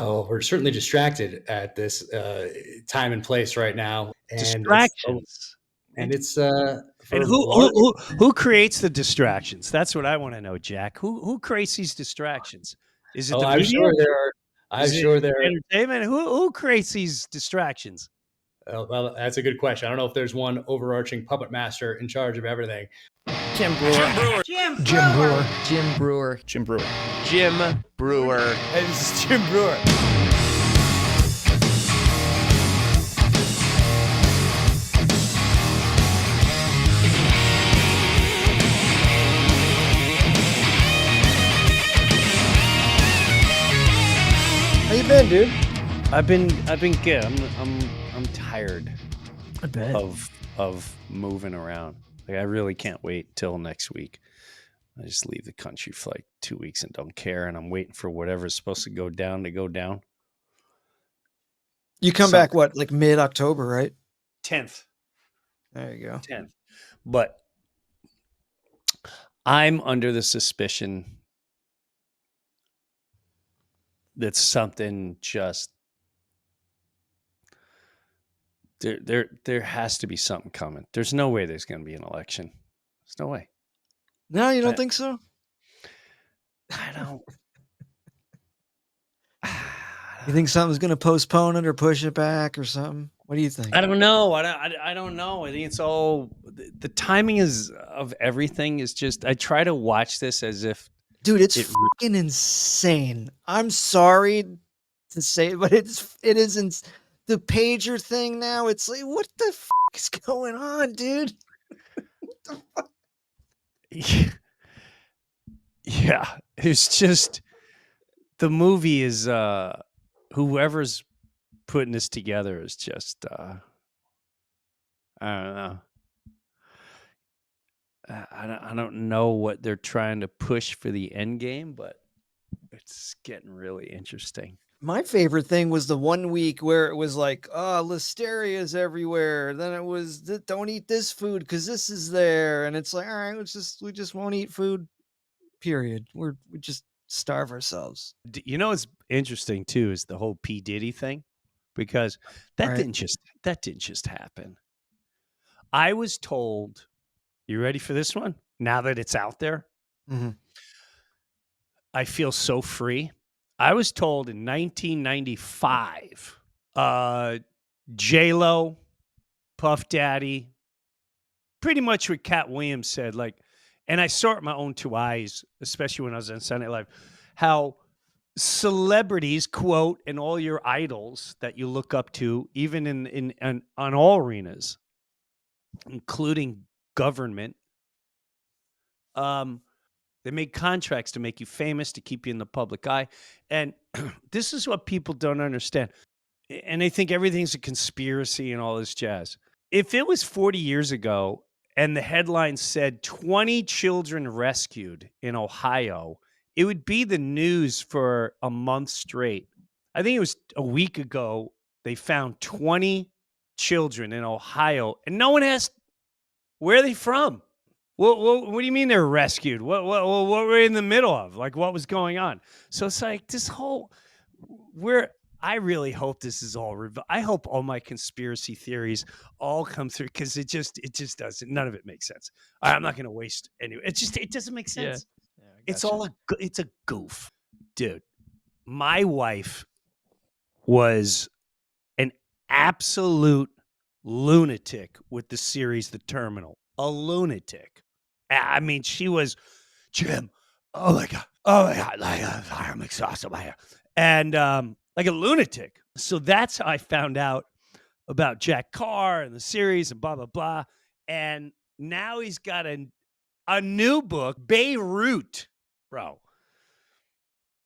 Oh, we're certainly distracted at this time and place right now, and Distractions. it's And for large. who creates the distractions? That's what I want to know, Jack. Who creates these distractions? Is it Oh, the I'm media? sure there are. I'm Is it sure there. entertainment? Who creates these distractions? Well, that's a good question. I don't know if there's one overarching puppet master in charge of everything. Jim Brewer. Jim Brewer. Jim Brewer. Jim Brewer. Jim Breuer. Hey, this is Jim Brewer. How you been, dude? I've been good. I'm tired I bet. of moving around. Like, I really can't wait till next week. I just leave the country for like 2 weeks and don't care, and I'm waiting for whatever's supposed to go down to go down. You come back, what, like mid-October, right? 10th. There you go. 10th. But I'm under the suspicion that something just there has to be something coming. There's no way there's going to be an election. There's no way. No, you don't think so? I don't. You think something's going to postpone it or push it back or something? What do you think? I don't know. I don't know. I think it's all the timing of everything is just. I try to watch this as if, dude, it's fucking insane. I'm sorry to say it, but it is the pager thing now. It's like, what the fuck is going on, dude? What the fuck? Yeah, it's just the movie is whoever's putting this together is just I don't know. I don't know what they're trying to push for the end game, but it's getting really interesting. My favorite thing was the 1 week where it was like, oh, listeria's everywhere. Then it was, don't eat this food because this is there. And it's like, all right, we just won't eat food, period. We just starve ourselves. You know what's interesting too is the whole P. Diddy thing, because that didn't just happen. I was told, you ready for this one? Now that it's out there, I feel so free. I was told in 1995, J-Lo, Puff Daddy, pretty much what Cat Williams said, like, and I saw it with my own two eyes, especially when I was on Sunday Night Live, how celebrities, quote, and all your idols that you look up to, even in on all arenas, including government, they make contracts to make you famous, to keep you in the public eye. And this is what people don't understand. And they think everything's a conspiracy and all this jazz. If it was 40 years ago and the headline said 20 children rescued in Ohio, it would be the news for a month straight. I think it was a week ago, they found 20 children in Ohio, and no one asked, where are they from? What do you mean they're rescued? What were we in the middle of? Like, what was going on? So it's like this whole I really hope this is all. I hope all my conspiracy theories all come through, because it just doesn't. None of it makes sense. I'm not going to waste any. It doesn't make sense. Yeah, it's all it's a goof, dude. My wife was an absolute lunatic with the series The Terminal. A lunatic. I mean, she was, Jim, oh my God, I'm exhausted. And like a lunatic. So that's how I found out about Jack Carr and the series and blah, blah, blah. And now he's got a new book, Beirut, bro.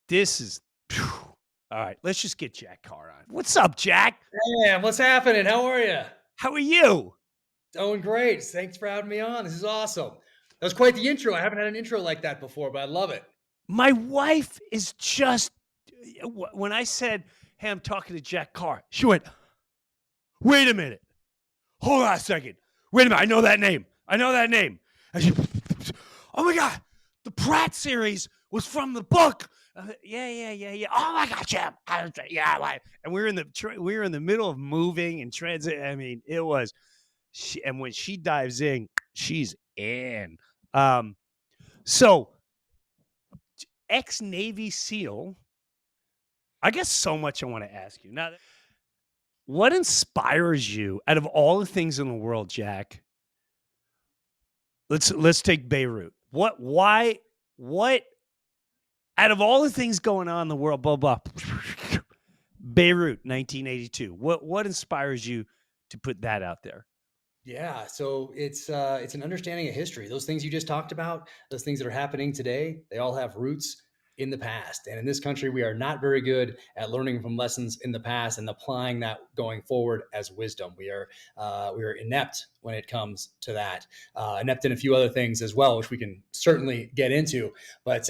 This is, all right, let's just get Jack Carr on. What's up, Jack? Hey, what's happening? How are you? How are you? Doing great. Thanks for having me on. This is awesome. That was quite the intro. I haven't had an intro like that before, but I love it. My wife is just, when I said, hey, I'm talking to Jack Carr, she went, wait a minute. Hold on a second. Wait a minute. I know that name. And she, oh my God, the Pratt series was from the book. Yeah. Oh my God, Jim. Yeah, like, and we were in the middle of moving and transit. I mean, it was. And when she dives in, she's in. So ex Navy SEAL. I guess so much I want to ask you now. What inspires you out of all the things in the world, Jack? Let's take Beirut. What out of all the things going on in the world, blah blah. Beirut, 1982. What inspires you to put that out there? Yeah, so it's an understanding of history. Those things you just talked about, those things that are happening today, they all have roots in the past. And in this country, we are not very good at learning from lessons in the past and applying that going forward as wisdom. We are inept when it comes to that. Inept in a few other things as well, which we can certainly get into. But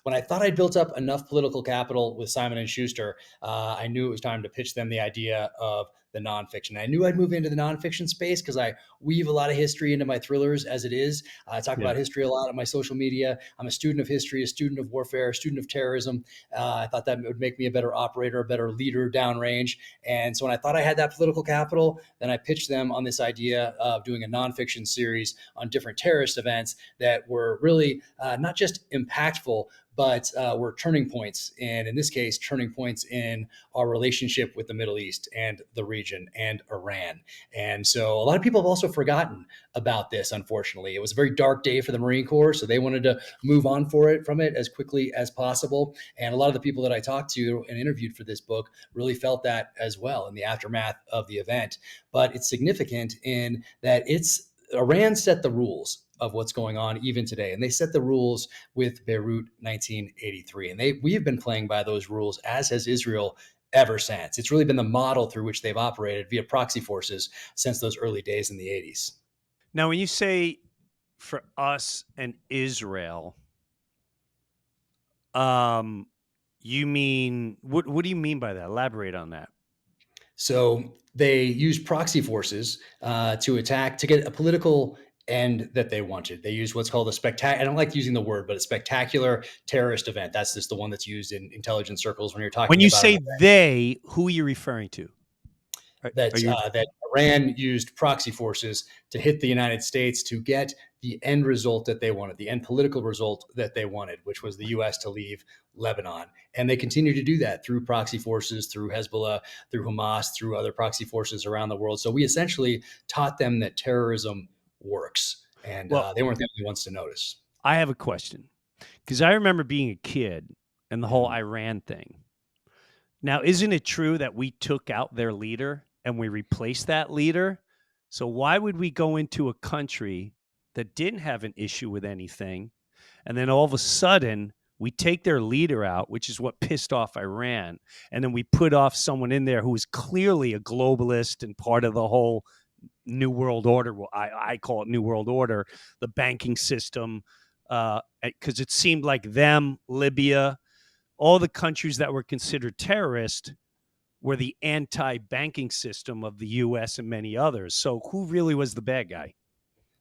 when I thought I'd built up enough political capital with Simon and Schuster, I knew it was time to pitch them the idea of the nonfiction. I knew I'd move into the nonfiction space because I weave a lot of history into my thrillers as it is. I talk about history a lot on my social media. I'm a student of history, a student of warfare, a student of terrorism. I thought that would make me a better operator, a better leader downrange. And so when I thought I had that political capital, then I pitched them on this idea of doing a nonfiction series on different terrorist events that were really not just impactful, but were turning points. And in this case, turning points in our relationship with the Middle East and the region and Iran. And so a lot of people have also forgotten about this, unfortunately. It was a very dark day for the Marine Corps, so they wanted to move on from it as quickly as possible. And a lot of the people that I talked to and interviewed for this book really felt that as well in the aftermath of the event. But it's significant in that Iran set the rules of what's going on even today. And they set the rules with Beirut 1983. And we have been playing by those rules, as has Israel ever since. It's really been the model through which they've operated via proxy forces since those early days in the 80s. Now, when you say for us and Israel, you mean what do you mean by that? Elaborate on that. So they used proxy forces to get a political end that they wanted. They used what's called a spectacular. I don't like using the word, but a spectacular terrorist event. That's just the one that's used in intelligence circles when you're When talking you about say they, who are you referring to? that Iran used proxy forces to hit the United States to get the end result that they wanted, the end political result that they wanted, which was the U.S. to leave Lebanon. And they continue to do that through proxy forces, through Hezbollah, through Hamas, through other proxy forces around the world. So we essentially taught them that terrorism works, and Well, they weren't the only ones to notice. I have a question because I remember being a kid and the whole Iran thing. Now, isn't it true that we took out their leader and we replaced that leader? So why would we go into a country that didn't have an issue with anything, and then all of a sudden we take their leader out, which is what pissed off Iran, and then we put off someone in there who was clearly a globalist and part of the whole New World Order? Well, I call it New World Order, the banking system, because it seemed like them, Libya, all the countries that were considered terrorist were the anti-banking system of the U.S. and many others. So who really was the bad guy?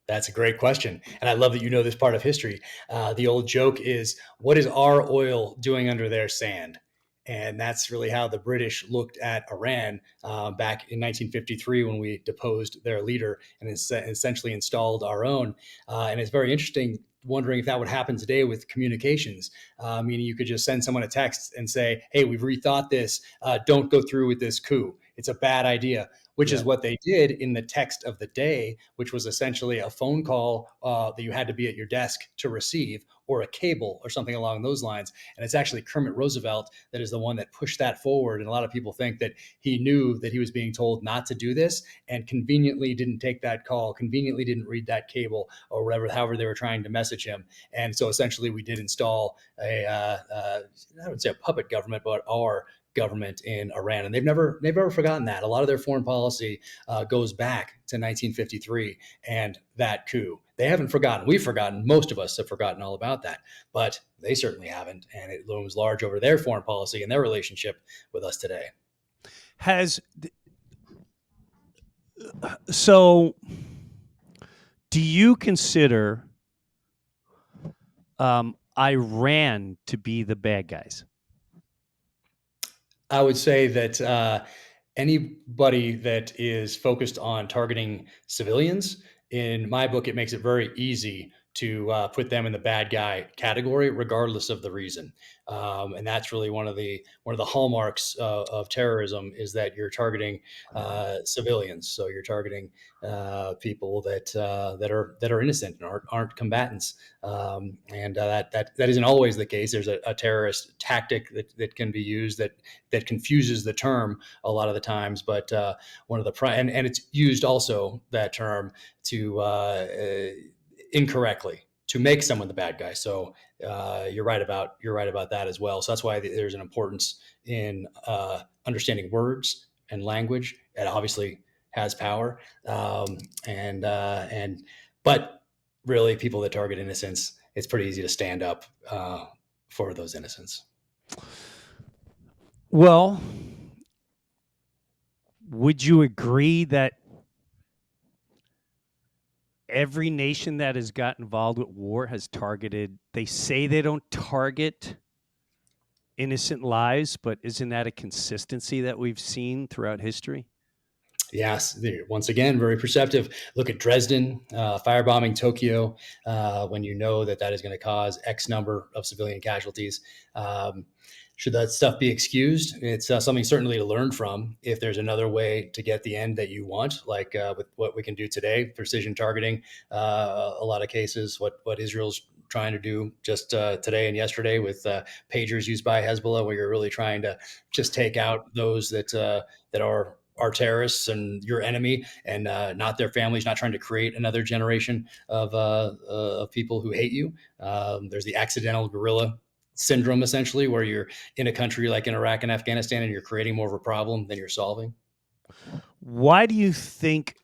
That's a great question. And I love that you know this part of history. The old joke is, what is our oil doing under their sand? And that's really how the British looked at Iran back in 1953 when we deposed their leader and essentially installed our own. And it's very interesting wondering if that would happen today with communications. Meaning you could just send someone a text and say, hey, we've rethought this. Don't go through with this coup. It's a bad idea, which is what they did in the text of the day, which was essentially a phone call that you had to be at your desk to receive, or a cable or something along those lines. And it's actually Kermit Roosevelt that is the one that pushed that forward. And a lot of people think that he knew that he was being told not to do this and conveniently didn't take that call, conveniently didn't read that cable, or whatever, however they were trying to message him. And so essentially we did install I would say a puppet government, but our government in Iran, and they've never forgotten that. A lot of their foreign policy goes back to 1953 and that coup. They haven't forgotten. We've forgotten. Most of us have forgotten all about that, but they certainly haven't, and it looms large over their foreign policy and their relationship with us today. So, do you consider Iran to be the bad guys? I would say that anybody that is focused on targeting civilians, in my book, it makes it very easy to put them in the bad guy category, regardless of the reason. And that's really one of the hallmarks of terrorism, is that you're targeting civilians. So you're targeting people that are innocent and aren't combatants. And that isn't always the case. There's a terrorist tactic that can be used that confuses the term a lot of the times. But one of the and it's used also, that term, to incorrectly, to make someone the bad guy. So you're right about that as well. So that's why there's an importance in understanding words and language. It obviously has power, and but really, people that target innocence, it's pretty easy to stand up for those innocents. Well, would you agree that every nation that has got involved with war has targeted, they say they don't target innocent lives, but isn't that a consistency that we've seen throughout history? Yes, once again, very perceptive. Look at Dresden, firebombing Tokyo, when you know that is going to cause X number of civilian casualties. Should that stuff be excused? It's something certainly to learn from. If there's another way to get the end that you want, like with what we can do today, precision targeting, a lot of cases, what Israel's trying to do just today and yesterday with pagers used by Hezbollah, where you're really trying to just take out those that are terrorists and your enemy, and not their families, not trying to create another generation of people who hate you. There's the accidental guerrilla syndrome, essentially, where you're in a country like in Iraq and Afghanistan, and you're creating more of a problem than you're solving. Why do you think,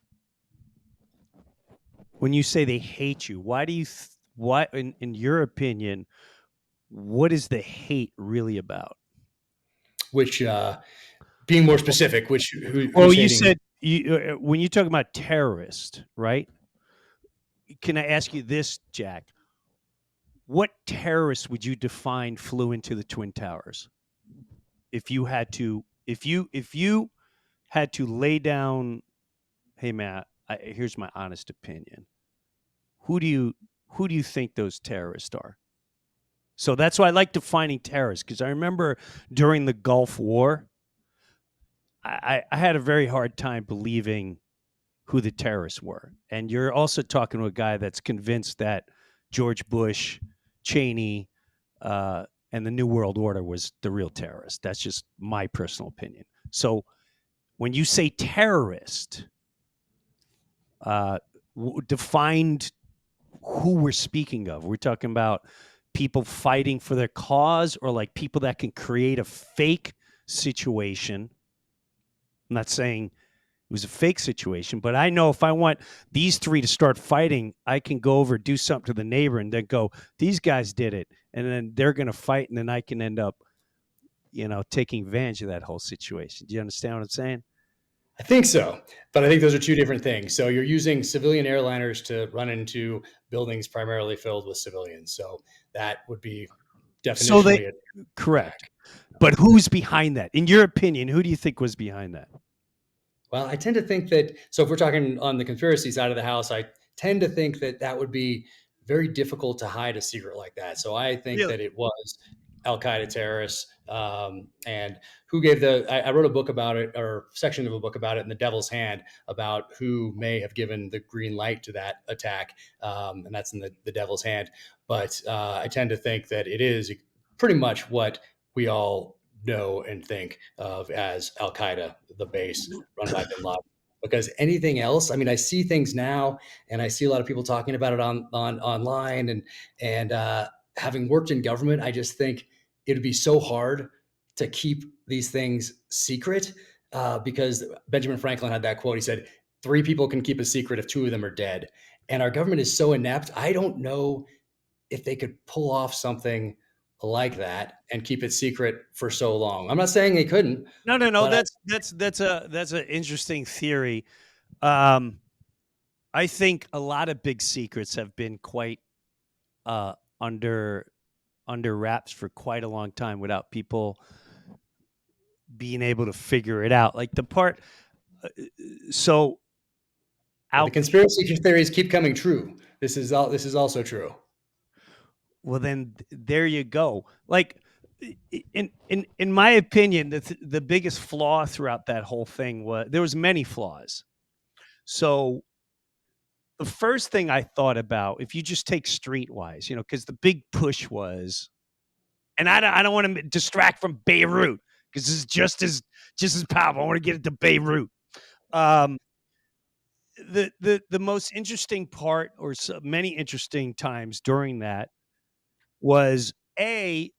when you say they hate you, why do you, why, in your opinion, what is the hate really about? Which, being more specific, Well, who's you hating? said when you talk about terrorist, right? Can I ask you this, Jack? What terrorist would you define flew into the Twin Towers? If you had to, if you had to lay down, hey Matt, here's my honest opinion. Who do you think those terrorists are? So that's why I like defining terrorists, because I remember during the Gulf War, I had a very hard time believing who the terrorists were. And you're also talking to a guy that's convinced that George Bush, Cheney, and the New World Order was the real terrorist. That's just my personal opinion. So when you say terrorist, uh, defined who we're speaking of. We're talking about people fighting for their cause, or like people that can create a fake situation. I'm not saying it was a fake situation, but I know if I want these three to start fighting, I can go over, do something to the neighbor, and then go, these guys did it. And then they're going to fight, and then I can end up, taking advantage of that whole situation. Do you understand what I'm saying? I think so, but I think those are two different things. So you're using civilian airliners to run into buildings primarily filled with civilians. So that would be So they, definitionally an correct. attack. But who's behind that? In your opinion, who do you think was behind that? Well, I tend to think that, so if we're talking on the conspiracy side of the house, I tend to think that would be very difficult to hide a secret like that. So I think Really? that it was Al Qaeda terrorists. And who gave I wrote a book about it, or section of a book about it, in The Devil's Hand, about who may have given the green light to that attack. And that's in the Devil's Hand. But I tend to think that it is pretty much what we all know and think of as Al Qaeda, the base run by bin Laden. Because anything else, I mean, I see things now, and I see a lot of people talking about it on online, and having worked in government, I just think it would be so hard to keep these things secret, because Benjamin Franklin had that quote. He said, "Three people can keep a secret if two of them are dead." And our government is so inept. I don't know if they could pull off something like that and keep it secret for so long. I'm not saying they couldn't, No, no, no. but That's an interesting theory. Um, I think a lot of big secrets have been quite under. under wraps for quite a long time without people being able to figure it out. Like the part, so Yeah, the out. conspiracy theories keep coming true. This is also true. Well, then there you go. Like in my opinion, the biggest flaw throughout that whole thing was there was many flaws. So the first thing I thought about, if you just take streetwise, because the big push was, and I don't want to distract from Beirut because this is just as powerful. I want to get into Beirut. Um, the most interesting part, or so many interesting times during that, was a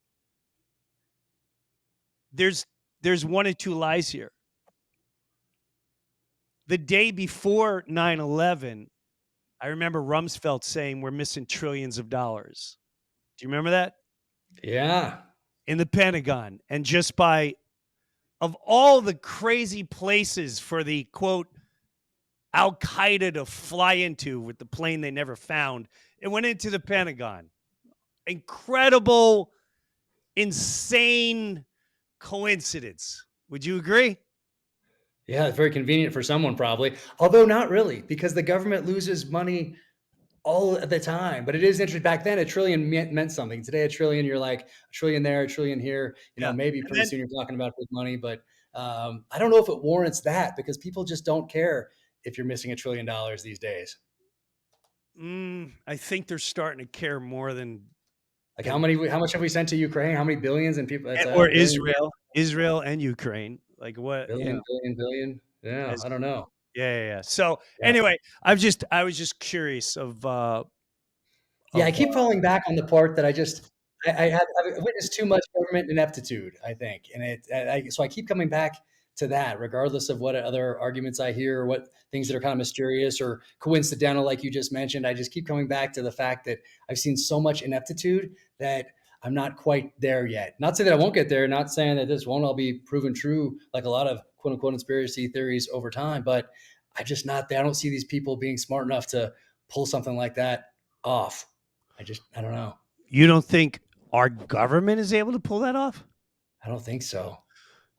there's there's one or two lies here. The day before 9/11, I remember Rumsfeld saying we're missing trillions of dollars. Do you remember that? Yeah. In the Pentagon, and just by of all the crazy places for the quote Al Qaeda to fly into with the plane they never found, it went into the Pentagon. Incredible, insane coincidence. Would you agree? Yeah, it's very convenient for someone probably. Although not really, because the government loses money all at the time. But it is interesting. Back then, a trillion meant something. Today, a trillion, you're like a trillion there, a trillion here. Yeah. Maybe And pretty then soon you're talking about big money. But I don't know if it warrants that because people just don't care if you're missing $1 trillion these days. I think they're starting to care more than Like than how much have we sent to Ukraine? How many billions and people? It's or a billion, Israel and Ukraine. Like what, billion, billion, billion. Yeah, as I don't know. yeah. So Yeah. anyway, I was just curious Yeah, I of keep falling back on the part that I've witnessed too much government ineptitude, I think, and so I keep coming back to that, regardless of what other arguments I hear, or what things that are kind of mysterious or coincidental, like you just mentioned. I just keep coming back to the fact that I've seen so much ineptitude that I'm not quite there yet. Not saying that I won't get there, not saying that this won't all be proven true, like a lot of quote unquote conspiracy theories over time, but I'm just not there. I don't see these people being smart enough to pull something like that off. I don't know. you don't think our government is able to pull that off? I don't think so.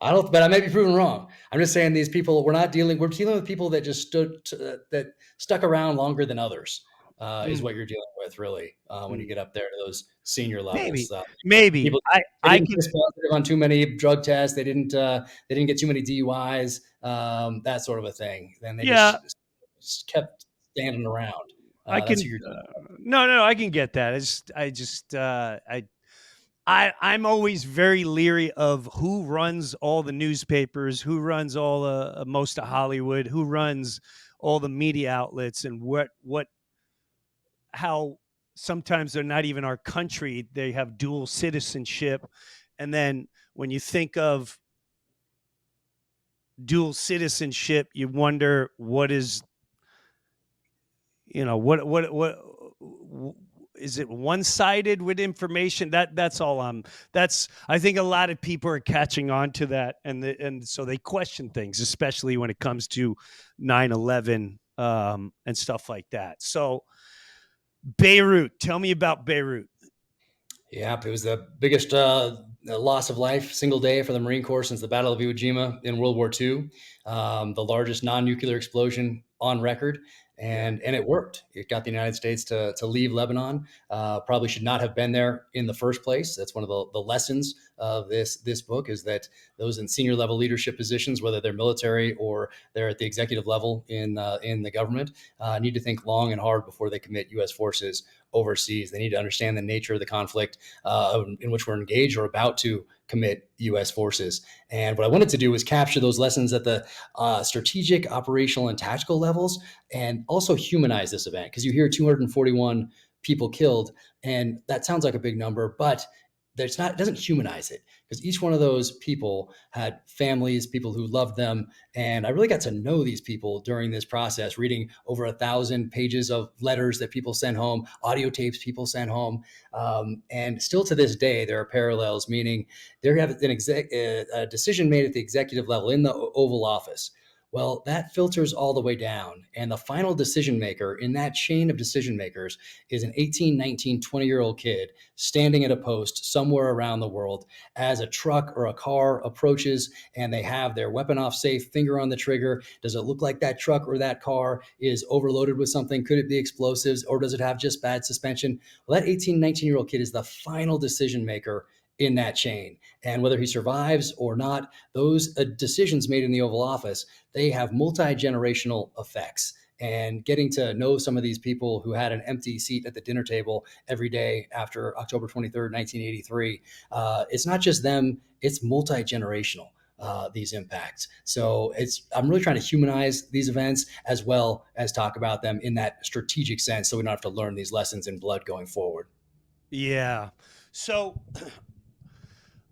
I don't, but I may be proven wrong. I'm just saying these people, we're dealing with people that just that stuck around longer than others, is Mm, what you're dealing with really, when you mm. get up there to those senior Maybe, levels. maybe. People, they I didn't can test positive on too many drug tests. They didn't get too many DUIs, that sort of a thing. Then they yeah, just kept standing around. I That's can who you're dealing no, I can get that. I'm always very leery of who runs all the newspapers, who runs all most of Hollywood, who runs all the media outlets, and what how sometimes they're not even our country. They have dual citizenship, and then when you think of dual citizenship, you wonder what is what is it one-sided with information that's all that's I think a lot of people are catching on to that, and so they question things, especially when it comes to 9/11 and stuff like that. So Beirut, tell me about Beirut. Yep, it was the biggest loss of life single day for the Marine Corps since the Battle of Iwo Jima in World War II. The largest non-nuclear explosion on record, Yeah. and it worked. It got the United States to leave Lebanon. Probably should not have been there in the first place. That's one of the lessons of this book, is that those in senior level leadership positions, whether they're military or they're at the executive level in the government, need to think long and hard before they commit U.S. forces overseas. They need to understand the nature of the conflict in which we're engaged or about to commit U.S. forces. And what I wanted to do was capture those lessons at the strategic, operational, and tactical levels, and also humanize this event, because you hear 241 people killed, and that sounds like a big number, but there's not. It doesn't humanize it, because each one of those people had families, people who loved them, and I really got to know these people during this process, reading over 1,000 pages of letters that people sent home, audio tapes people sent home. And still to this day, there are parallels, meaning there have a decision made at the executive level in the Oval Office Well, that filters all the way down. And the final decision maker in that chain of decision makers is an 18, 19, 20-year-old kid standing at a post somewhere around the world as a truck or a car approaches and they have their weapon off safe, finger on the trigger. Does it look like that truck or that car is overloaded with something? Could it be explosives or does it have just bad suspension? Well, that 18, 19-year-old kid is the final decision maker in that chain. And whether he survives or not, those decisions made in the Oval Office, they have multi-generational effects. And getting to know some of these people who had an empty seat at the dinner table every day after October 23rd, 1983, it's not just them, it's multi-generational. These impacts. So I'm really trying to humanize these events as well as talk about them in that strategic sense so we don't have to learn these lessons in blood going forward. Yeah. So,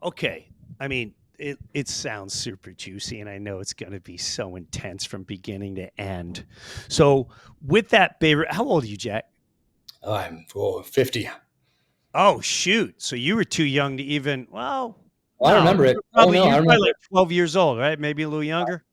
okay. I mean, it sounds super juicy, and I know it's going to be so intense from beginning to end. So, with that, Beirut, how old are you, Jack? I'm 50. Oh, shoot. So you were too young to even, well, Well, I no, remember it. Oh, no, you I were probably remember like it. 12 years old, right? Maybe a little younger.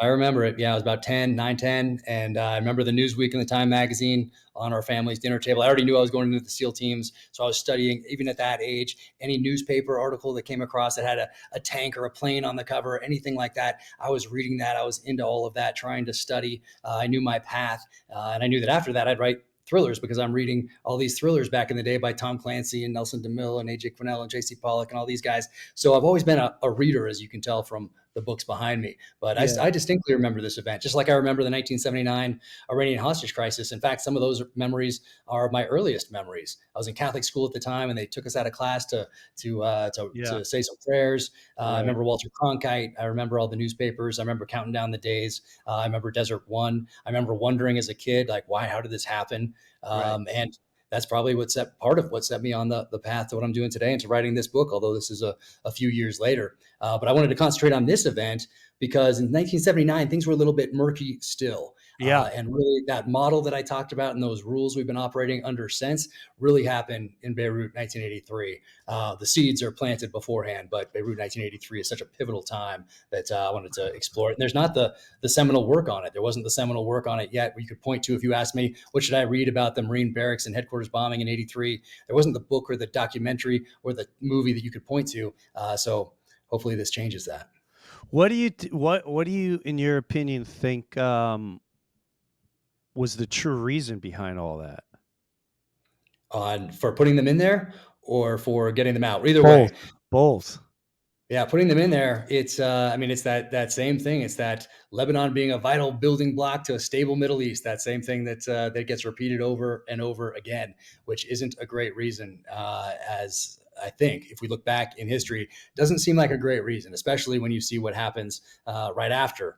I remember it. Yeah, I was about 10, 9, 10. And I remember the Newsweek and the Time magazine on our family's dinner table. I already knew I was going into the SEAL teams. So I was studying, even at that age, any newspaper article that came across that had a tank or a plane on the cover, anything like that. I was reading that. I was into all of that, trying to study. I knew my path. And I knew that after that, I'd write thrillers because I'm reading all these thrillers back in the day by Tom Clancy and Nelson DeMille and A.J. Quinnell and J.C. Pollock and all these guys. So I've always been a reader, as you can tell from the books behind me. But Yeah. I distinctly remember this event, just like I remember the 1979 Iranian hostage crisis. In fact, some of those memories are my earliest memories. I was in Catholic school at the time, and they took us out of class Yeah. to say some prayers. I Right. remember Walter Cronkite. I remember all the newspapers. I remember counting down the days. I remember Desert One. I remember wondering as a kid, like, why? How did this happen? Right. And that's probably part of what set me on the path to what I'm doing today and to writing this book, although this is a few years later. But I wanted to concentrate on this event because in 1979, things were a little bit murky still. Yeah. And really, that model that I talked about and those rules we've been operating under since really happened in Beirut 1983. The seeds are planted beforehand, but Beirut 1983 is such a pivotal time that I wanted to explore it. And there's not the seminal work on it. There wasn't the seminal work on it yet where you could point to if you asked me, what should I read about the Marine barracks and headquarters bombing in 83? There wasn't the book or the documentary or the movie that you could point to. So hopefully this changes that. What do you, what do you, in your opinion, think was the true reason behind all that? On for putting them in there or for getting them out. Either Both. way, Both. yeah, putting them in there. It's I mean, it's that same thing. It's that Lebanon being a vital building block to a stable Middle East. That same thing that gets repeated over and over again, which isn't a great reason. As I think, if we look back in history, doesn't seem like a great reason, especially when you see what happens right after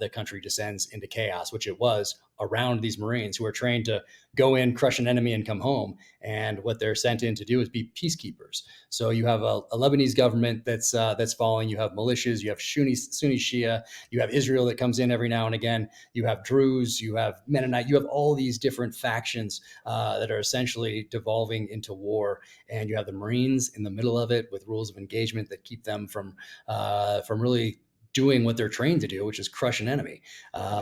the country descends into chaos, which it was around these Marines who are trained to go in, crush an enemy, and come home. And what they're sent in to do is be peacekeepers. So you have a Lebanese government that's falling. You have militias. You have Sunni Shia. You have Israel that comes in every now and again. You have Druze. You have Mennonite. You have all these different factions that are essentially devolving into war. And you have the Marines in the middle of it with rules of engagement that keep them from really doing what they're trained to do, which is crush an enemy.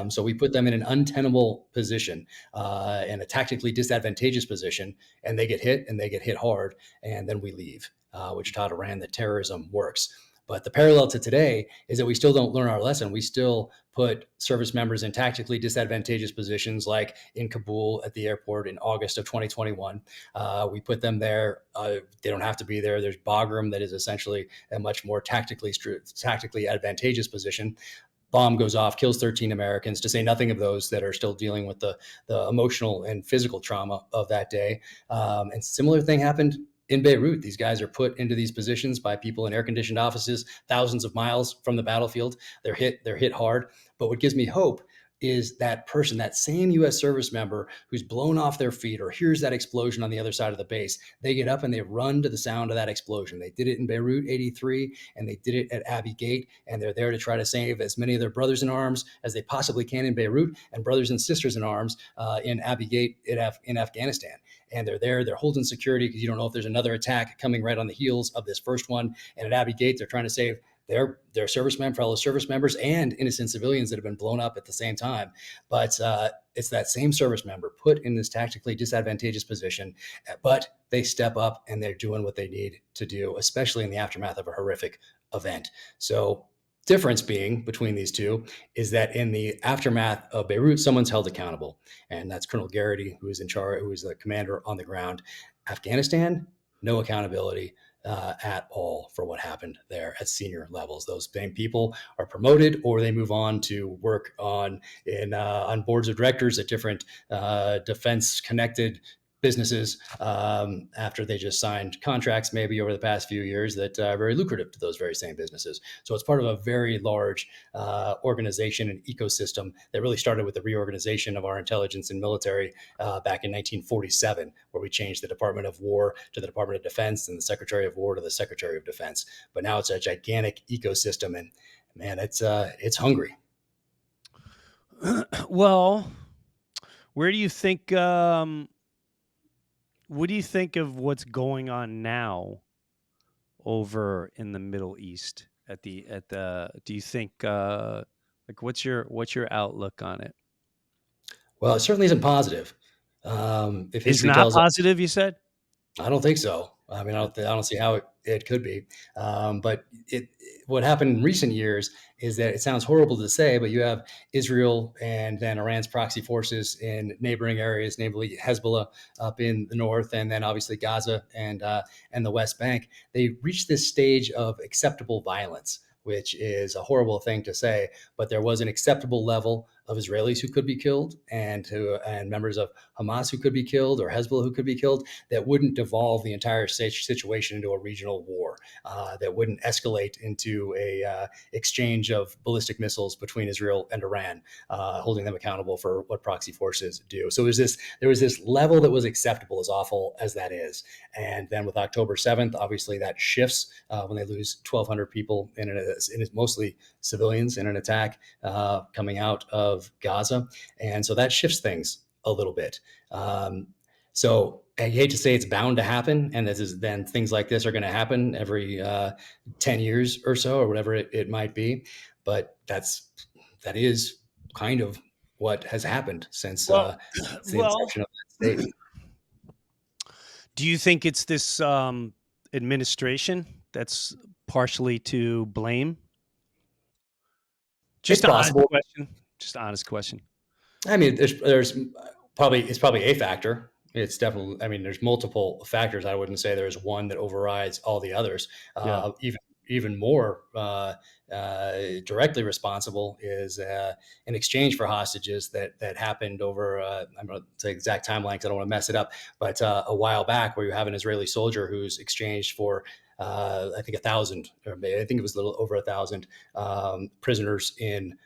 So we put them in an untenable position and a tactically disadvantageous position, and they get hit and they get hit hard, and then we leave, which taught Iran that terrorism works. But the parallel to today is that we still don't learn our lesson. We still put service members in tactically disadvantageous positions, like in Kabul at the airport in August of 2021. We put them there. They don't have to be there. There's Bagram, that is essentially a much more tactically advantageous position. Bomb goes off, kills 13 Americans, to say nothing of those that are still dealing with the emotional and physical trauma of that day. And similar thing happened in Beirut. These guys are put into these positions by people in air-conditioned offices, thousands of miles from the battlefield. They're hit hard. But what gives me hope is that person, that same U.S. service member who's blown off their feet or hears that explosion on the other side of the base. They get up and they run to the sound of that explosion. They did it in Beirut 83, and they did it at Abbey Gate, and they're there to try to save as many of their brothers in arms as they possibly can in Beirut, and brothers and sisters in arms in Abbey Gate in Afghanistan. And they're there, they're holding security because you don't know if there's another attack coming right on the heels of this first one. And at Abbey Gate, they're trying to save they're servicemen, fellow service members, and innocent civilians that have been blown up at the same time. But it's that same service member put in this tactically disadvantageous position, but they step up and they're doing what they need to do, especially in the aftermath of a horrific event. So difference being between these two is that in the aftermath of Beirut, someone's held accountable, and that's Colonel Garrity, who is in charge, who is the commander on the ground. Afghanistan, no accountability at all for what happened there at senior levels. Those same people are promoted, or they move on to work on boards of directors at different defense-connected businesses after they just signed contracts maybe over the past few years that are very lucrative to those very same businesses. So it's part of a very large organization and ecosystem that really started with the reorganization of our intelligence and military back in 1947, where we changed the Department of War to the Department of Defense and the Secretary of War to the Secretary of Defense. But now it's a gigantic ecosystem, and man, it's hungry. Well, where do you think? What do you think of what's going on now over in the Middle East? Do you think like what's your outlook on it? Well, it certainly isn't positive. If It's history not tells us, positive, you said? I don't think so. I mean, I don't see how it could be. But what happened in recent years is that it sounds horrible to say, but you have Israel and then Iran's proxy forces in neighboring areas, namely Hezbollah up in the north, and then obviously Gaza and the West Bank. They reached this stage of acceptable violence, which is a horrible thing to say, but there was an acceptable level of Israelis who could be killed and members of Hamas who could be killed or Hezbollah who could be killed that wouldn't devolve the entire situation into a regional war, that wouldn't escalate into a exchange of ballistic missiles between Israel and Iran, holding them accountable for what proxy forces do. So there was this level that was acceptable, as awful as that is. And then with October 7th, obviously that shifts when they lose 1,200 people in mostly civilians in an attack coming out of Gaza. And so that shifts things a little bit. So I hate to say it's bound to happen, and then things like this are going to happen every 10 years or so, or whatever it might be. But that is kind of what has happened since Well, the well, inception of that state. do you think it's this administration that's partially to blame? It's Just an honest possible. question. Just an honest question. I mean, there's probably a factor. It's definitely. I mean, there's multiple factors. I wouldn't say there's one that overrides all the others. Yeah. Even more directly responsible is an exchange for hostages that happened over. I'm going to say exact timeline because I don't want to mess it up. But a while back, where you have an Israeli soldier who's exchanged for. I think 1,000, or I think it was a little over 1,000 prisoners in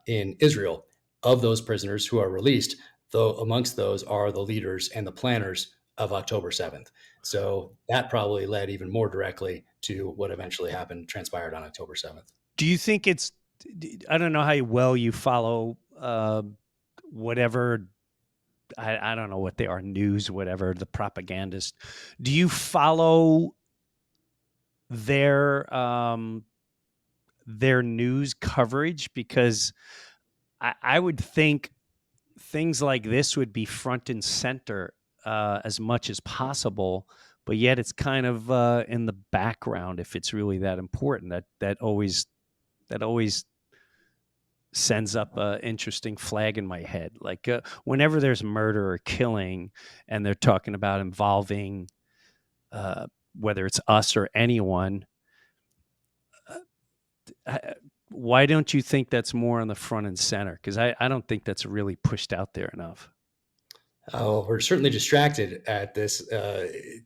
Israel. Of those prisoners who are released, though amongst those are the leaders and the planners of October 7th. So that probably led even more directly to what eventually transpired on October 7th. Do you think it's? I don't know how well you follow whatever. I don't know what they are, news, whatever, the propagandist. Do you follow their news coverage? Because I would think things like this would be front and center as much as possible, but yet it's kind of in the background if it's really that important. That always sends up an interesting flag in my head. Like whenever there's murder or killing, and they're talking about involving whether it's us or anyone. Why don't you think that's more on the front and center? Because I don't think that's really pushed out there enough. Oh, we're certainly distracted at this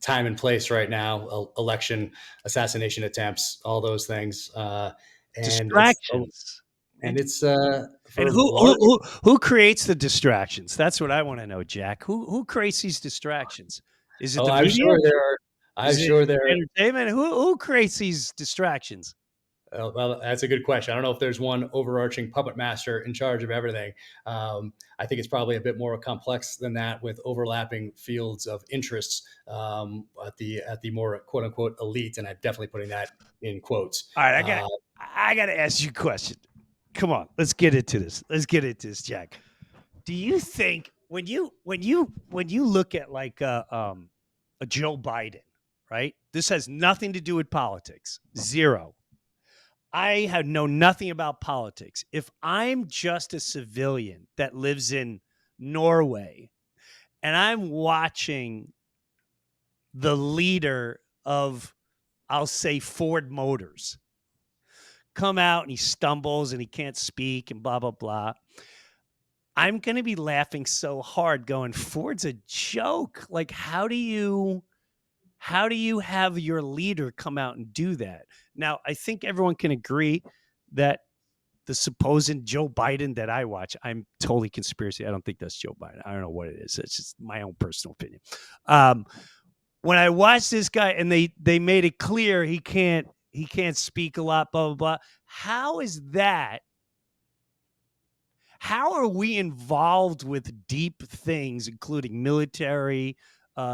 time and place right now. Election, assassination attempts, all those things, and Distractions. it's And for large. who creates the distractions? That's what I want to know, Jack. Who creates these distractions? Is it Oh, the I'm media? sure there are. I'm Is it sure there are. entertainment? Who creates these distractions? Well, that's a good question. I don't know if there's one overarching puppet master in charge of everything. I think it's probably a bit more complex than that, with overlapping fields of interests at the more quote unquote elite, and I'm definitely putting that in quotes. All right, I got I got to ask you a question. Come on, let's get into this. Let's get into this, Jack. Do you think when you look at like a Joe Biden, right? This has nothing to do with politics. Zero. I have know nothing about politics. If I'm just a civilian that lives in Norway and I'm watching the leader of, I'll say, Ford Motors come out and he stumbles and he can't speak and blah, blah, blah. I'm going to be laughing so hard going, Ford's a joke. Like, how do you have your leader come out and do that? Now, I think everyone can agree that the supposed Joe Biden that I watch, I'm totally conspiracy. I don't think that's Joe Biden. I don't know what it is. It's just my own personal opinion. When I watched this guy and they made it clear he can't speak a lot, blah, blah, blah. How is that? How are we involved with deep things, including military,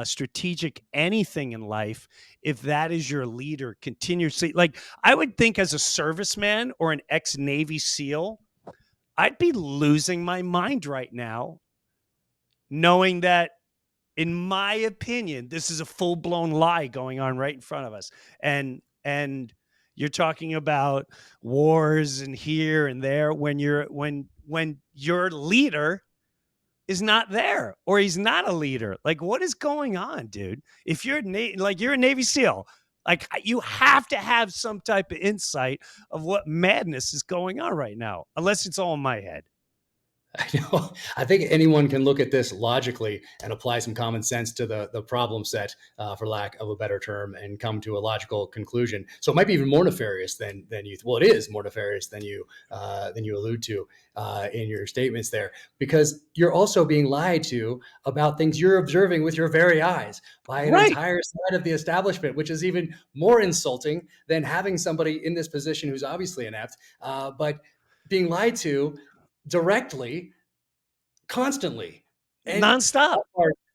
strategic, anything in life, if that is your leader continuously? Like, I would think as a serviceman or an ex-Navy SEAL, I'd be losing my mind right now, knowing that, in my opinion, this is a full-blown lie going on right in front of us. And you're talking about wars and here and there when your leader is not there or he's not a leader. Like, what is going on, dude? If you're you're a Navy SEAL, like, you have to have some type of insight of what madness is going on right now, unless it's all in my head. I know. I think anyone can look at this logically and apply some common sense to the problem set, for lack of a better term, and come to a logical conclusion. So it might be even more nefarious than you. Well, it is more nefarious than you allude to in your statements there, because you're also being lied to about things you're observing with your very eyes by an Right. entire side of the establishment, which is even more insulting than having somebody in this position who's obviously inept, but being lied to directly, constantly. And Nonstop.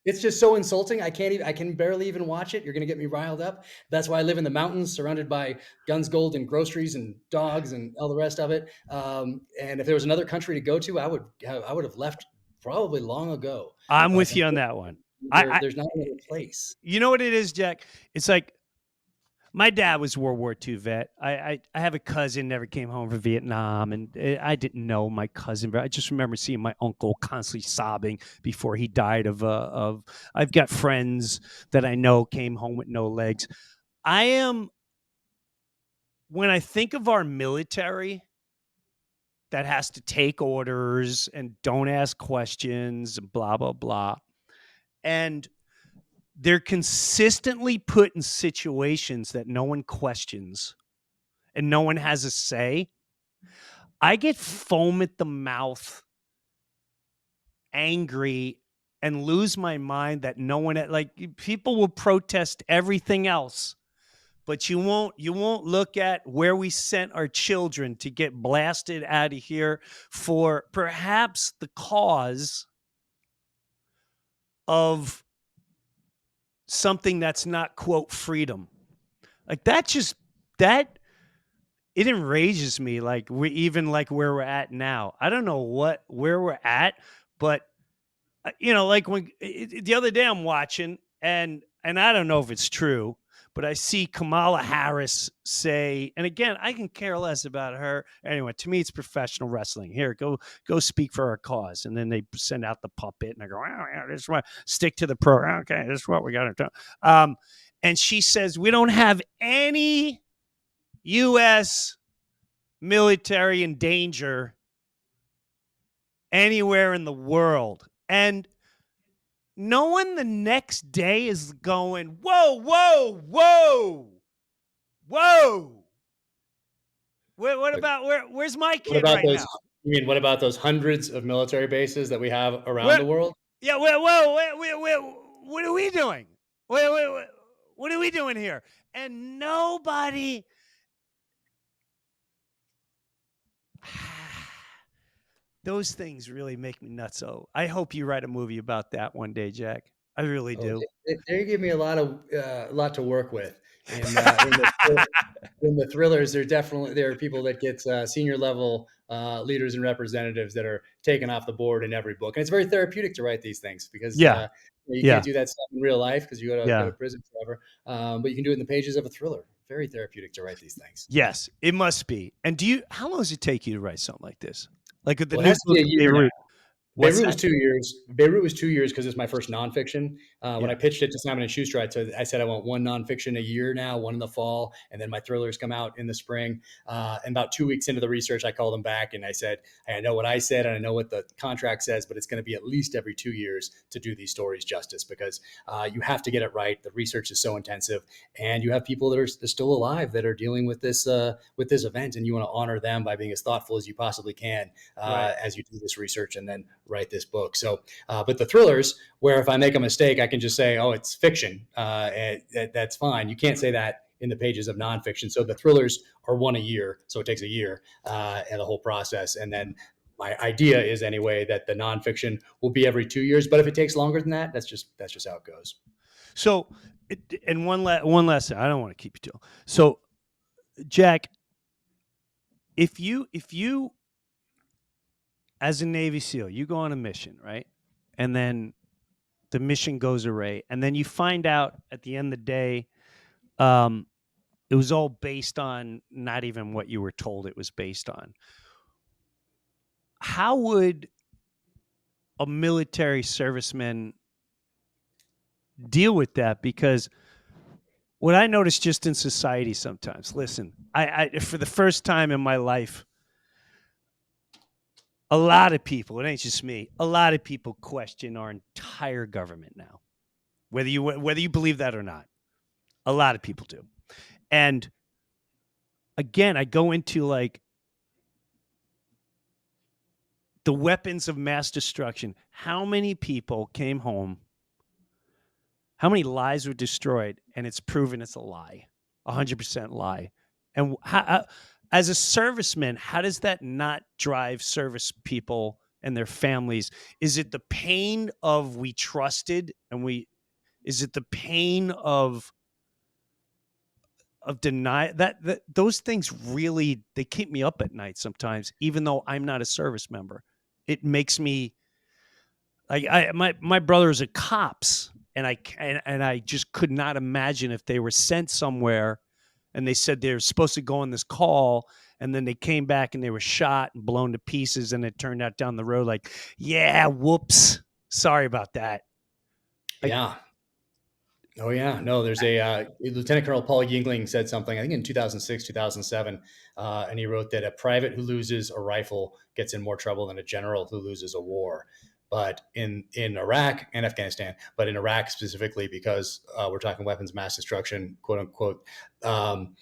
it's just so insulting. I can barely even watch it. You're going to get me riled up. That's why I live in the mountains, surrounded by guns, gold, and groceries, and dogs, and all the rest of it. And if there was another country to go to, I would have left probably long ago. I'm But with you on that one. there's not another place. You know what it is, Jack? It's like, my dad was World War II vet. I have a cousin, never came home from Vietnam, and I didn't know my cousin, but I just remember seeing my uncle constantly sobbing before he died of. I've got friends that I know came home with no legs. When I think of our military that has to take orders and don't ask questions and blah, blah, blah, and they're consistently put in situations that no one questions and no one has a say, I get foam at the mouth, angry, and lose my mind that no one, like, people will protest everything else, but you won't look at where we sent our children to get blasted out of here for perhaps the cause of something that's not, quote, freedom. Like, that it enrages me, like, we even like where we're at now. I don't know where we're at, but like, when the other day I'm watching, and I don't know if it's true, but I see Kamala Harris say, and again, I can care less about her. Anyway, to me, it's professional wrestling. Here, go speak for our cause, and then they send out the puppet, and I go, oh, yeah, this is what, stick to the program. Okay, this is what we got to do. And she says we don't have any U.S. military in danger anywhere in the world. And no one the next day is going, whoa, whoa, whoa, whoa. Where's my What kid about right those? now? You mean what about those hundreds of military bases that we have around Where, the world? yeah, what are we doing? What are we doing here? And nobody. Those things really make me nuts. So I hope you write a movie about that one day, Jack. I really Oh, do. they give me a lot to work with. In the thrillers, there are people that get senior level leaders and representatives that are taken off the board in every book, and it's very therapeutic to write these things because Yeah. you Yeah. can't do that stuff in real life because you go Yeah. to prison forever. But you can do it in the pages of a thriller. Very therapeutic to write these things. Yes, it must be. And how long does it take you to write something like this? Like the Well, it new has to be book a of year now. Beirut. What's Beirut was that? 2 years. Beirut was 2 years because it's my first nonfiction. When Yeah. I pitched it to Simon and Schuster, I said I want one nonfiction a year now, one in the fall, and then my thrillers come out in the spring. And about 2 weeks into the research, I called them back and I said, hey, I know what I said and I know what the contract says, but it's going to be at least every 2 years to do these stories justice because you have to get it right. The research is so intensive, and you have people that are still alive that are dealing with this event, and you want to honor them by being as thoughtful as you possibly can Right. as you do this research and then write this book. So, but the thrillers, where if I make a mistake, I can just say, "Oh, it's fiction," and that's fine. You can't say that in the pages of nonfiction. So the thrillers are one a year, so it takes a year and the whole process. And then my idea is anyway that the nonfiction will be every 2 years. But if it takes longer than that, that's just how it goes. So, and one last thing. I don't want to keep you too. So, Jack, if you as a Navy SEAL, you go on a mission, right? And then the mission goes awry, and then you find out at the end of the day, um, it was all based on not even what you were told it was based on. How would a military serviceman deal with that? Because what I notice just in society sometimes, listen, I for the first time in my life, a lot of people, it ain't just me, a lot of people question our entire government now, whether you believe that or not. A lot of people do. And again, I go into like the weapons of mass destruction. How many people came home? How many lives were destroyed? And it's proven it's a lie, 100% lie. And as a serviceman, how does that not drive service people and their families? Is it the pain of we trusted is it the pain of deny that those things really, they keep me up at night sometimes, even though I'm not a service member. It makes me my brothers are cops, and I just could not imagine if they were sent somewhere and they said they were supposed to go on this call, and then they came back and they were shot and blown to pieces, and it turned out down the road like, yeah, whoops, sorry about that. Like, Yeah. Oh yeah, no. There's a Lieutenant Colonel Paul Yingling said something I think in 2006, 2007, and he wrote that a private who loses a rifle gets in more trouble than a general who loses a war. But in Iraq and Afghanistan, but in Iraq specifically, because we're talking weapons of mass destruction, quote unquote, um,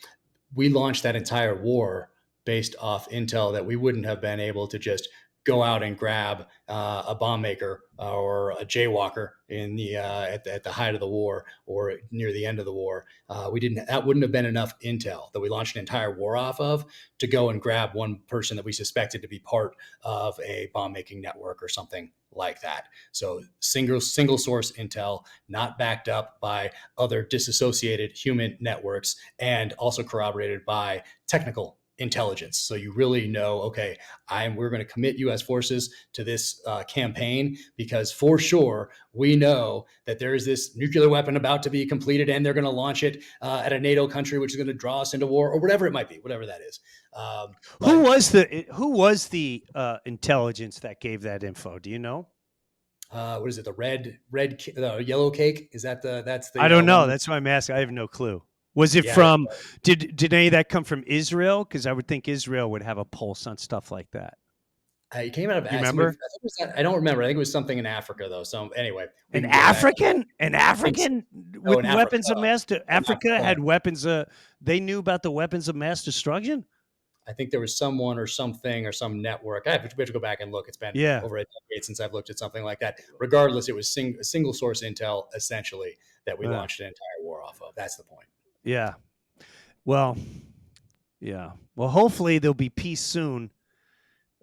we launched that entire war based off intel that we wouldn't have been able to just go out and grab a bomb maker or a jaywalker in the at the height of the war or near the end of the war. We didn't. That wouldn't have been enough intel that we launched an entire war off of to go and grab one person that we suspected to be part of a bomb making network or something like that. So single source intel, not backed up by other disassociated human networks, and also corroborated by technical intelligence. So you really know, okay, we're going to commit U.S. forces to this campaign because for sure we know that there is this nuclear weapon about to be completed, and they're going to launch it at a NATO country, which is going to draw us into war, or whatever it might be, whatever that is. who But was the intelligence that gave that info? Do you know? what is it? Yellow cake? Is that that's I the don't know. one? That's why I'm asking. I have no clue. Was it Yeah, from? Did any of that come from Israel? Because I would think Israel would have a pulse on stuff like that. it came out of You somebody. remember? I don't remember. I think it was something in Africa though. So anyway, we An can get back. African, an I think so. African Oh, with in Africa. weapons of mass. Africa No. had weapons. They knew about the weapons of mass destruction. I think there was someone or something or some network. We have to go back and look. It's been Yeah, over a decade since I've looked at something like that. Regardless, it was single source intel essentially that we yeah, launched an entire war off of. That's the point. yeah. Well, yeah. Well, hopefully there'll be peace soon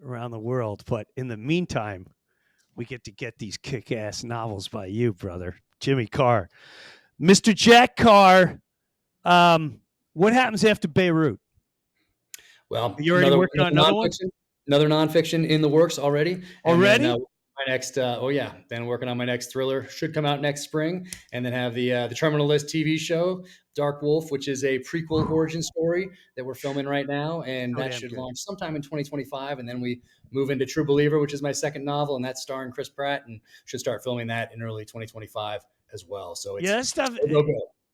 around the world. But in the meantime, we get these kick-ass novels by you, brother, Jimmy Carr, Mr. Jack Carr. What happens after Beirut? Are Well, you already working on another one? another nonfiction in the works already, and then Already? my next. Oh yeah, then working on my next thriller should come out next spring, and then have the Terminal List TV show Dark Wolf, which is a prequel origin story that we're filming right now, and So that damn should good. launch sometime in 2025, and then we move into True Believer, which is my second novel, and that's starring Chris Pratt, and should start filming that in early 2025 as well. So Yeah, it's that stuff. go go.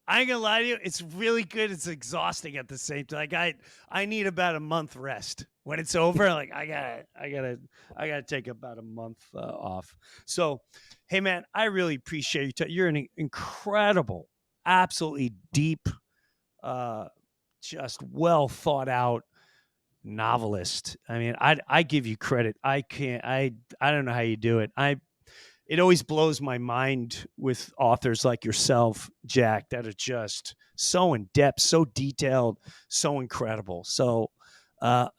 I ain't gonna lie to you, it's really good. It's exhausting at the same time. Like I need about a month rest. When it's over, like I gotta take about a month off. So, hey man, I really appreciate you. You're an incredible, absolutely deep, uh, just well thought out novelist. I mean, I give you credit. I can't. I don't know how you do it. It always blows my mind with authors like yourself, Jack, that are just so in depth, so detailed, so incredible. So, uh,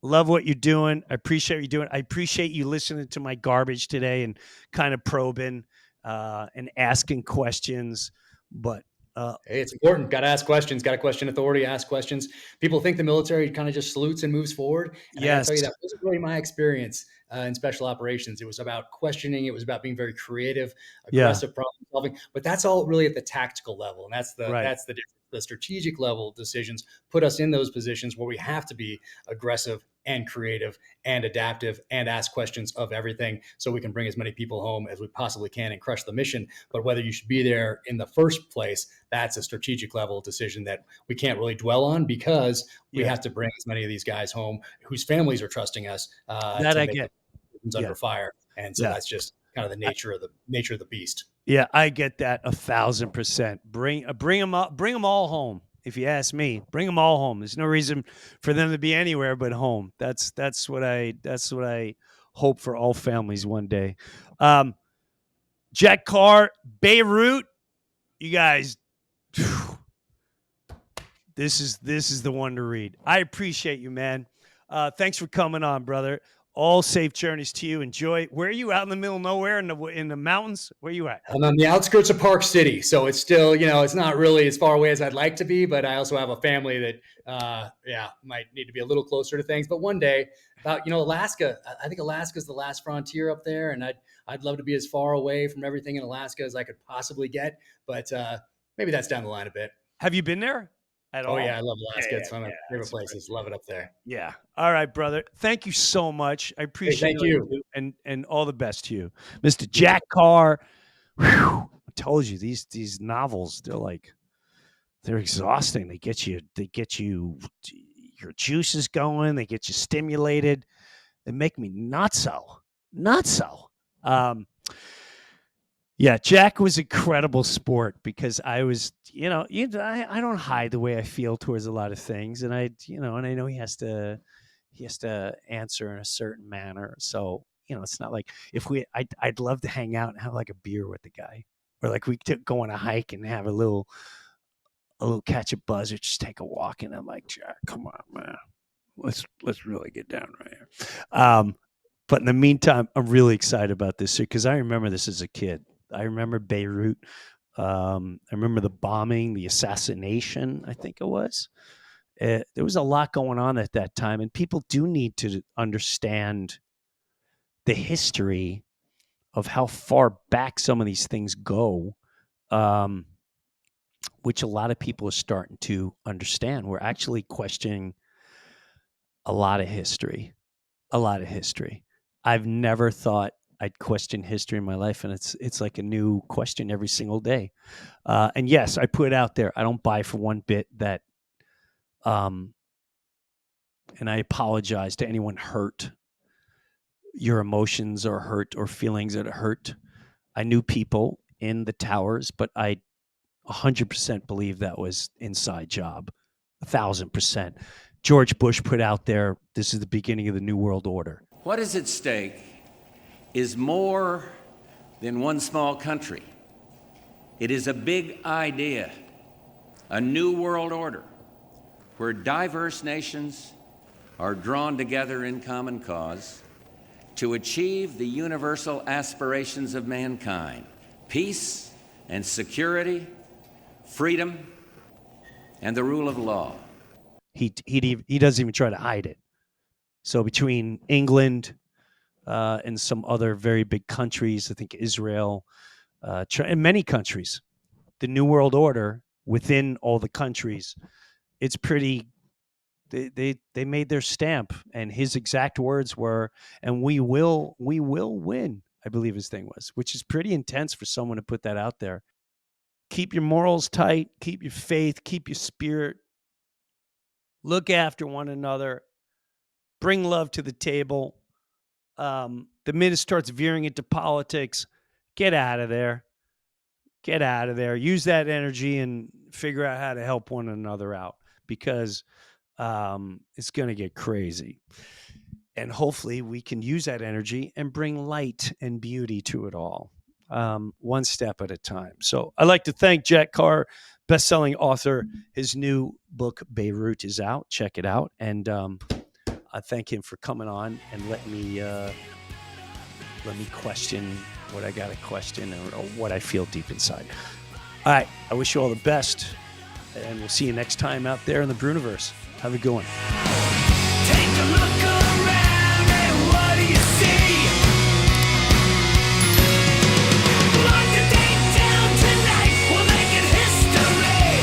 love what you're doing. I appreciate what you're doing. I appreciate you listening to my garbage today and kind of probing and asking questions. But Hey, it's important. Got to ask questions. Got to question authority. Ask questions. People think the military kind of just salutes and moves forward, and I got to yes, tell you that wasn't really my experience in special operations. It was about questioning. It was about being very creative, yeah, aggressive problem solving. But that's all really at the tactical level, and right, that's the difference. The strategic level decisions put us in those positions where we have to be aggressive and creative and adaptive and ask questions of everything so we can bring as many people home as we possibly can and crush the mission. But whether you should be there in the first place, that's a strategic level decision that we can't really dwell on because we yeah, have to bring as many of these guys home whose families are trusting us that to I make the get. decisions Yeah, under fire. And so yeah. that's just kind of the nature of the beast. Yeah, I get that 1,000%. Bring them up, bring them all home. If you ask me, bring them all home. There's no reason for them to be anywhere but home. That's what I hope for all families one day. Um, Jack Carr, Beirut, you guys. This is the one to read. I appreciate you, man. Thanks for coming on, brother. All safe journeys to you. Enjoy. Where are you? Out in the middle of nowhere in the mountains? Where you at? I'm on the outskirts of Park City, so it's still, it's not really as far away as I'd like to be, but I also have a family that, might need to be a little closer to things. But one day, about, Alaska, I think Alaska is the last frontier up there, and I'd love to be as far away from everything in Alaska as I could possibly get, but maybe that's down the line a bit. Have you been there at Oh all? yeah, I love Yeah, Alaska. yeah, It's one of yeah. my favorite That's great. places. Love it up there. Yeah. All right, brother. Thank you so much. I Hey, appreciate thank all you you. do, and all the best to you, Mr. You too. Jack Carr. Whew, I told you these novels. They're exhausting. They get you your juices going. They get you stimulated. They make me not so. Um, yeah, Jack was incredible sport because I was, I don't hide the way I feel towards a lot of things, and I know he has to answer in a certain manner. So it's not like if I'd love to hang out and have like a beer with the guy, or like we could go on a hike and have a little catch a buzz or just take a walk. And I'm like, Jack, come on, man, let's really get down right here. But in the meantime, I'm really excited about this because I remember this as a kid. I remember Beirut. I remember the bombing, the assassination, I think it was. There was a lot going on at that time, and people do need to understand the history of how far back some of these things go, um, which a lot of people are starting to understand. We're actually questioning a lot of history, a lot of history. I've never thought I'd question history in my life, and it's like a new question every single day. And yes, I put it out there. I don't buy for one bit that. Um, and I apologize to anyone hurt your emotions or hurt or feelings that hurt. I knew people in the towers, but I 100% believe that was inside job. 1,000%. George Bush put out there, this is the beginning of the New World Order. What is at stake is more than one small country. It is a big idea, a new world order, where diverse nations are drawn together in common cause to achieve the universal aspirations of mankind: peace and security, freedom and the rule of law. He doesn't even try to hide it. So between England and some other very big countries, I think Israel, and many countries, the New World Order within all the countries, it's pretty. They made their stamp, and his exact words were, "And we will win." I believe his thing was, which is pretty intense for someone to put that out there. Keep your morals tight, keep your faith, keep your spirit, look after one another, bring love to the table. The minute it starts veering into politics, get out of there. Get out of there. Use that energy and figure out how to help one another out, because it's going to get crazy. And hopefully we can use that energy and bring light and beauty to it all, one step at a time. So I'd like to thank Jack Carr, best-selling author. His new book, Beirut, is out. Check it out. And I thank him for coming on and let me question what I got to question, or what I feel deep inside. All right. I wish you all the best, and we'll see you next time out there in the Breuniverse. Have a good one. Take a look around and what do you see? Lock the day down tonight, we'll make it history.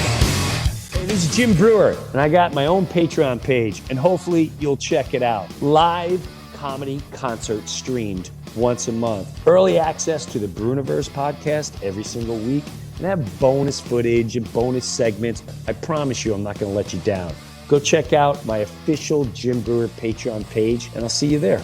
Hey, this is Jim Breuer, and I got my own Patreon page, and hopefully you'll check it out. Live comedy concert streamed once a month. Early access to the Breuniverse podcast every single week, and have bonus footage and bonus segments. I promise you I'm not going to let you down. Go check out my official Jim Breuer Patreon page, and I'll see you there.